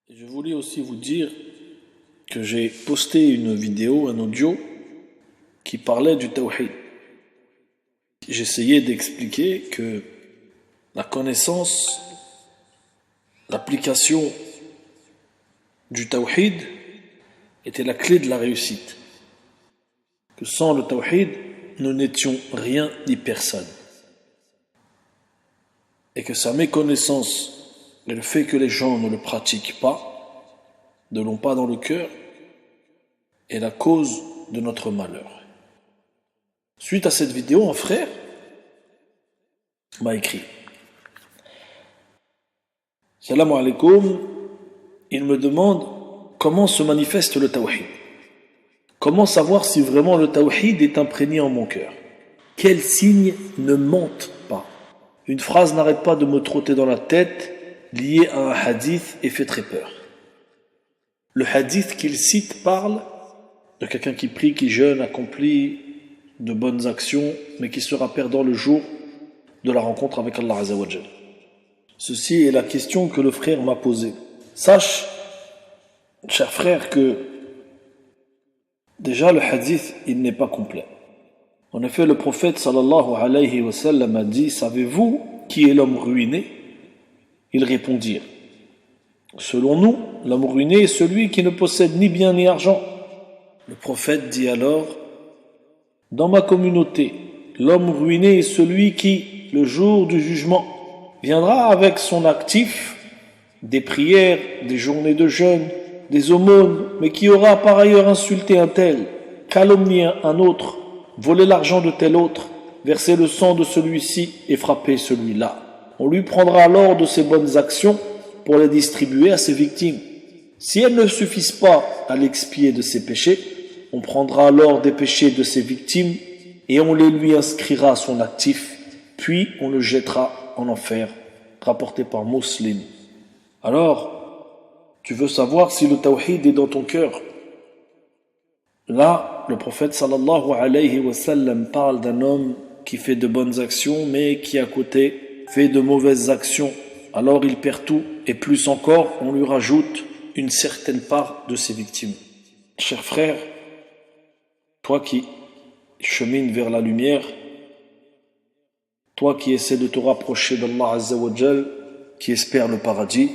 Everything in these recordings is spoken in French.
Je voulais aussi vous dire que j'ai posté une vidéo, un audio qui parlait du tawhid. J'essayais d'expliquer que la connaissance, l'application du tawhid était la clé de la réussite. Que sans le tawhid, nous n'étions rien ni personne. Et que sa méconnaissance et le fait que les gens ne le pratiquent pas, ne l'ont pas dans le cœur, est la cause de notre malheur. Suite à cette vidéo, un frère m'a écrit: Salam alaikum, il me demande comment se manifeste le tawhid. Comment savoir si vraiment le tawhid est imprégné en mon cœur? Quels signes ne mentent pas? Une phrase n'arrête pas de me trotter dans la tête, liée à un hadith, et fait très peur. Le hadith qu'il cite parle de quelqu'un qui prie, qui jeûne, accomplit de bonnes actions, mais qui sera perdant le jour de la rencontre avec Allah Azza wa Jal. Ceci est la question que le frère m'a posée. Sache, cher frère, que déjà le hadith, il n'est pas complet. En effet, le prophète sallallahu alayhi wa sallam a dit: savez-vous qui est l'homme ruiné? Ils répondirent: selon nous, l'homme ruiné est celui qui ne possède ni bien ni argent. Le prophète dit alors: dans ma communauté, l'homme ruiné est celui qui, le jour du jugement, viendra avec son actif, des prières, des journées de jeûne, des aumônes, mais qui aura par ailleurs insulté un tel, calomnié un autre, volé l'argent de tel autre, versé le sang de celui-ci et frappé celui-là. On lui prendra alors de ses bonnes actions pour les distribuer à ses victimes. Si elles ne suffisent pas à l'expier de ses péchés, on prendra alors des péchés de ses victimes et on les lui inscrira à son actif, puis on le jettera en enfer, rapporté par Muslim. Alors, tu veux savoir si le tawhid est dans ton cœur? Là, le prophète sallallahu alayhi wa sallam parle d'un homme qui fait de bonnes actions, mais qui à côté fait de mauvaises actions. Alors il perd tout, et plus encore, on lui rajoute une certaine part de ses victimes. Cher frère, toi qui chemines vers la lumière, toi qui essaies de te rapprocher d'Allah Azza wa Jal, qui espère le paradis,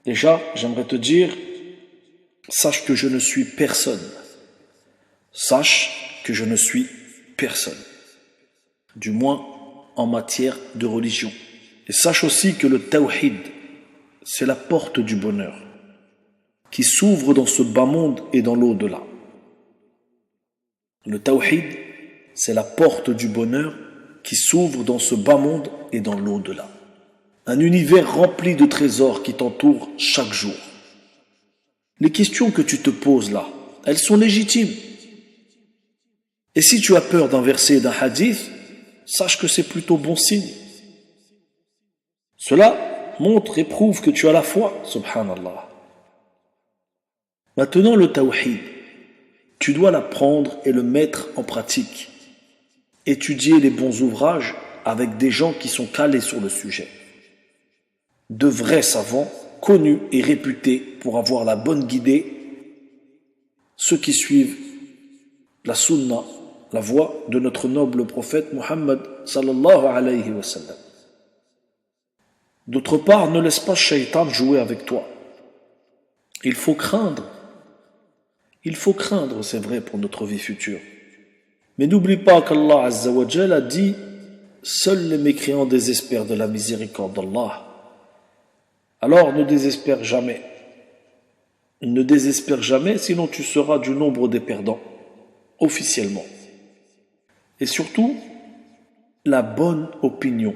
déjà, j'aimerais te dire, sache que je ne suis personne. Sache que je ne suis personne. Du moins, en matière de religion. Et sache aussi que le tawhid, c'est la porte du bonheur, qui s'ouvre dans ce bas monde et dans l'au-delà. Le tawhid, c'est la porte du bonheur qui s'ouvre dans ce bas monde et dans l'au-delà. Un univers rempli de trésors qui t'entourent chaque jour. Les questions que tu te poses là, elles sont légitimes. Et si tu as peur d'un verset et d'un hadith, sache que c'est plutôt bon signe. Cela montre et prouve que tu as la foi, subhanallah. Maintenant, le tawhid, tu dois l'apprendre et le mettre en pratique. Étudier les bons ouvrages avec des gens qui sont calés sur le sujet. De vrais savants, connus et réputés pour avoir la bonne guidée, ceux qui suivent la sunna, la voie de notre noble prophète Muhammad sallallahu alayhi wa sallam. D'autre part, ne laisse pas Shaitan jouer avec toi. Il faut craindre, c'est vrai, pour notre vie future. Mais n'oublie pas qu'Allah Azza wa Jal a dit: seuls les mécréants désespèrent de la miséricorde d'Allah. Alors ne désespère jamais. Ne désespère jamais, sinon tu seras du nombre des perdants, officiellement. Et surtout, la bonne opinion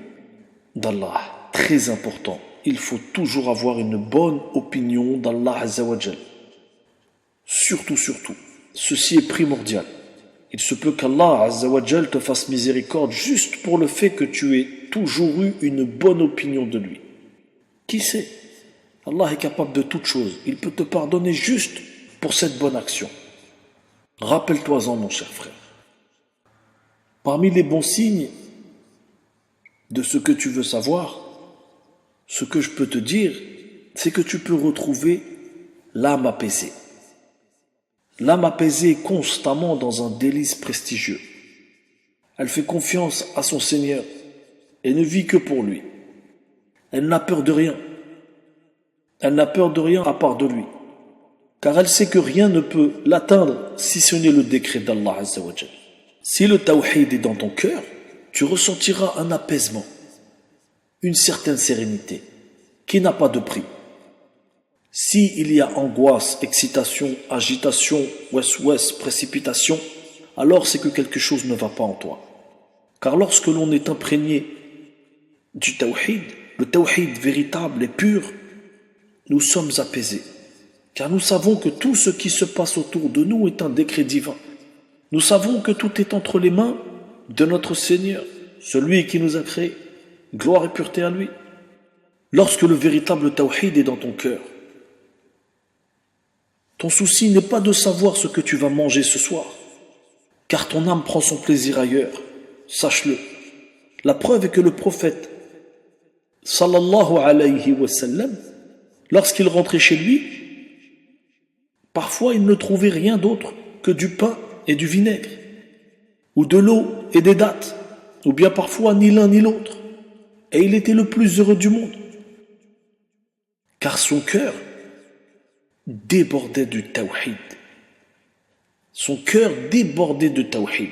d'Allah, très important. Il faut toujours avoir une bonne opinion d'Allah Azza wa Jal. Surtout. Ceci est primordial. Il se peut qu'Allah Azza wa Jal te fasse miséricorde juste pour le fait que tu aies toujours eu une bonne opinion de lui. Qui sait? Allah est capable de toutes choses. Il peut te pardonner juste pour cette bonne action. Rappelle-toi-en, mon cher frère. Parmi les bons signes de ce que tu veux savoir, ce que je peux te dire, c'est que tu peux retrouver l'âme apaisée. L'âme apaisée est constamment dans un délice prestigieux. Elle fait confiance à son Seigneur et ne vit que pour lui. Elle n'a peur de rien. Elle n'a peur de rien à part de lui. Car elle sait que rien ne peut l'atteindre si ce n'est le décret d'Allah Azza wa Jal. Si le tawhid est dans ton cœur, tu ressentiras un apaisement, une certaine sérénité qui n'a pas de prix. Si il y a angoisse, excitation, agitation, ouest-ouest, précipitation, alors c'est que quelque chose ne va pas en toi. Car lorsque l'on est imprégné du tawhid, le tawhid véritable et pur, nous sommes apaisés. Car nous savons que tout ce qui se passe autour de nous est un décret divin. Nous savons que tout est entre les mains de notre Seigneur, celui qui nous a créés. Gloire et pureté à lui. Lorsque le véritable tawhid est dans ton cœur, ton souci n'est pas de savoir ce que tu vas manger ce soir, car ton âme prend son plaisir ailleurs. Sache-le. La preuve est que le prophète, sallallahu alayhi wa sallam, lorsqu'il rentrait chez lui, parfois il ne trouvait rien d'autre que du pain et du vinaigre, ou de l'eau et des dattes, ou bien parfois ni l'un ni l'autre. Et il était le plus heureux du monde, car son cœur débordait du tawhid. Son cœur débordait de tawhid.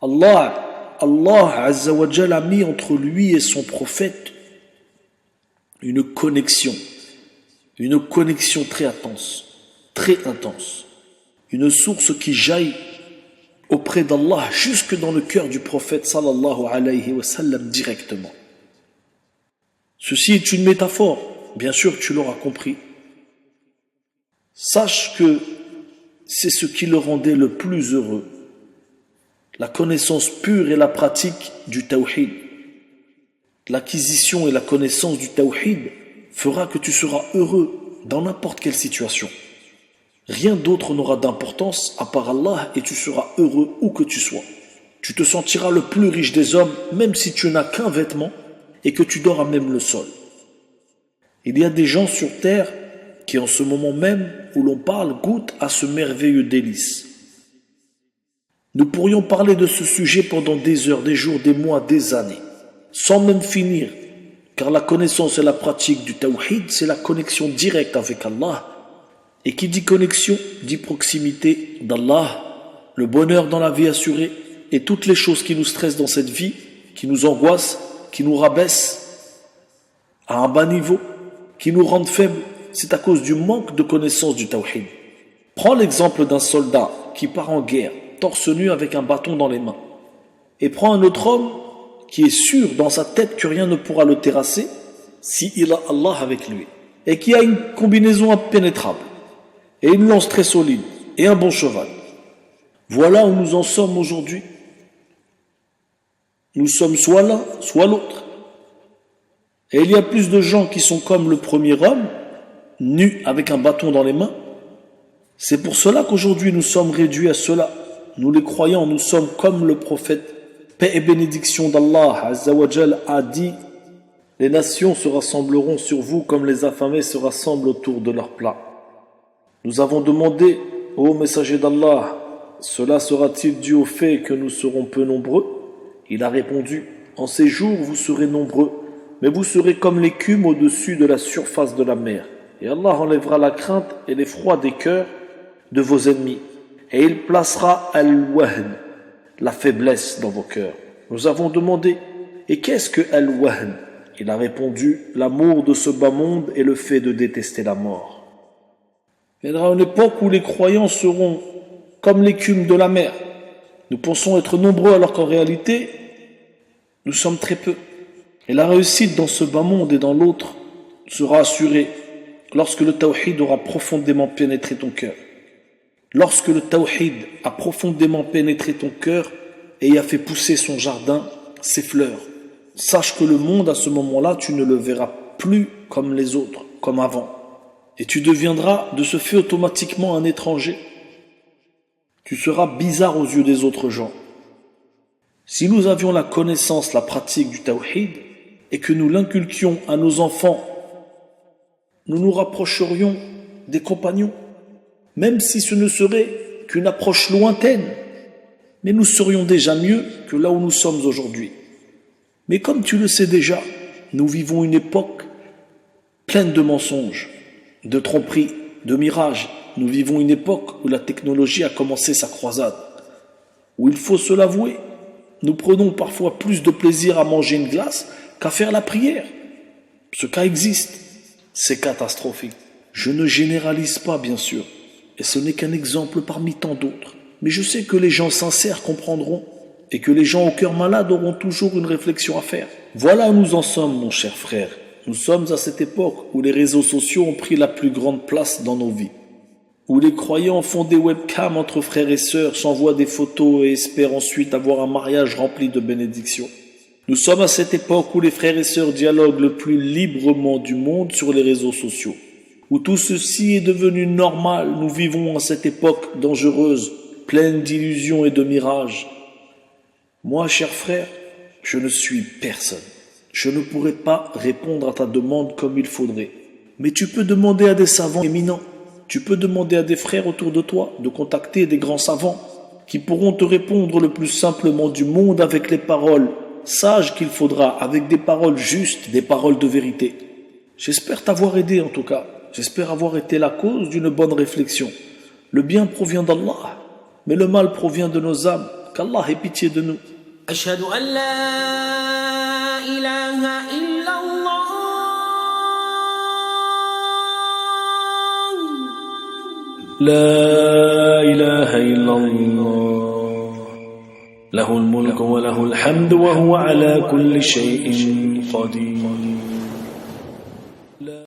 Allah Azza wa Jal a mis entre lui et son prophète une connexion très intense, une source qui jaillit auprès d'Allah jusque dans le cœur du prophète sallallahu alayhi wa sallam directement. Ceci est une métaphore, bien sûr tu l'auras compris. Sache que c'est ce qui le rendait le plus heureux, la connaissance pure et la pratique du tawhid. L'acquisition et la connaissance du tawhid fera que tu seras heureux dans n'importe quelle situation. Rien d'autre n'aura d'importance à part Allah et tu seras heureux où que tu sois. Tu te sentiras le plus riche des hommes même si tu n'as qu'un vêtement et que tu dors à même le sol. Il y a des gens sur terre qui en ce moment même où l'on parle goûtent à ce merveilleux délice. Nous pourrions parler de ce sujet pendant des heures, des jours, des mois, des années, sans même finir, car la connaissance et la pratique du tawhid, c'est la connexion directe avec Allah. Et qui dit connexion, dit proximité d'Allah, le bonheur dans la vie assurée, et toutes les choses qui nous stressent dans cette vie, qui nous angoissent, qui nous rabaissent à un bas niveau, qui nous rendent faibles, c'est à cause du manque de connaissance du tawhid. Prends l'exemple d'un soldat qui part en guerre, torse nu avec un bâton dans les mains. Et prends un autre homme qui est sûr dans sa tête que rien ne pourra le terrasser s'il a Allah avec lui. Et qui a une combinaison impénétrable, et une lance très solide, et un bon cheval. Voilà où nous en sommes aujourd'hui. Nous sommes soit l'un, soit l'autre. Et il y a plus de gens qui sont comme le premier homme, nus avec un bâton dans les mains. C'est pour cela qu'aujourd'hui nous sommes réduits à cela. Nous les croyants, nous sommes comme le prophète, paix et bénédiction d'Allah Azza wa Jal a dit: les nations se rassembleront sur vous comme les affamés se rassemblent autour de leur plat. Nous avons demandé, ô messager d'Allah, cela sera-t-il dû au fait que nous serons peu nombreux? Il a répondu: en ces jours vous serez nombreux, mais vous serez comme l'écume au-dessus de la surface de la mer. Et Allah enlèvera la crainte et l'effroi des cœurs de vos ennemis. Et il placera al-wahn, la faiblesse dans vos cœurs. Nous avons demandé: et qu'est-ce que al-wahn? Il a répondu: l'amour de ce bas monde et le fait de détester la mort. Il y aura une époque où les croyants seront comme l'écume de la mer. Nous pensons être nombreux alors qu'en réalité, nous sommes très peu. Et la réussite dans ce bas monde et dans l'autre sera assurée lorsque le tawhid aura profondément pénétré ton cœur. Lorsque le tawhid a profondément pénétré ton cœur et y a fait pousser son jardin, ses fleurs, sache que le monde à ce moment-là, tu ne le verras plus comme les autres, comme avant. Et tu deviendras de ce fait automatiquement un étranger. Tu seras bizarre aux yeux des autres gens. Si nous avions la connaissance, la pratique du tawhid, et que nous l'inculquions à nos enfants nous nous rapprocherions des compagnons, même si ce ne serait qu'une approche lointaine, mais nous serions déjà mieux que là où nous sommes aujourd'hui. Mais comme tu le sais déjà, nous vivons une époque pleine de mensonges, de tromperies, de mirages. Nous vivons une époque où la technologie a commencé sa croisade, où il faut se l'avouer, nous prenons parfois plus de plaisir à manger une glace qu'à faire la prière. Ce cas existe, c'est catastrophique. Je ne généralise pas, bien sûr, et ce n'est qu'un exemple parmi tant d'autres. Mais je sais que les gens sincères comprendront et que les gens au cœur malade auront toujours une réflexion à faire. Voilà où nous en sommes, mon cher frère. Nous sommes à cette époque où les réseaux sociaux ont pris la plus grande place dans nos vies, où les croyants font des webcams entre frères et sœurs, s'envoient des photos et espèrent ensuite avoir un mariage rempli de bénédictions. Nous sommes à cette époque où les frères et sœurs dialoguent le plus librement du monde sur les réseaux sociaux, où tout ceci est devenu normal. Nous vivons à cette époque dangereuse, pleine d'illusions et de mirages. Moi, cher frère, je ne suis personne. Je ne pourrai pas répondre à ta demande comme il faudrait. Mais tu peux demander à des savants éminents. Tu peux demander à des frères autour de toi de contacter des grands savants qui pourront te répondre le plus simplement du monde avec les paroles sages qu'il faudra, avec des paroles justes, des paroles de vérité. J'espère t'avoir aidé en tout cas. J'espère avoir été la cause d'une bonne réflexion. Le bien provient d'Allah, mais le mal provient de nos âmes. Qu'Allah ait pitié de nous. أشهد أن لا إله إلا الله لا إله إلا الله له الملك وله الحمد وهو على كل شيء قدير.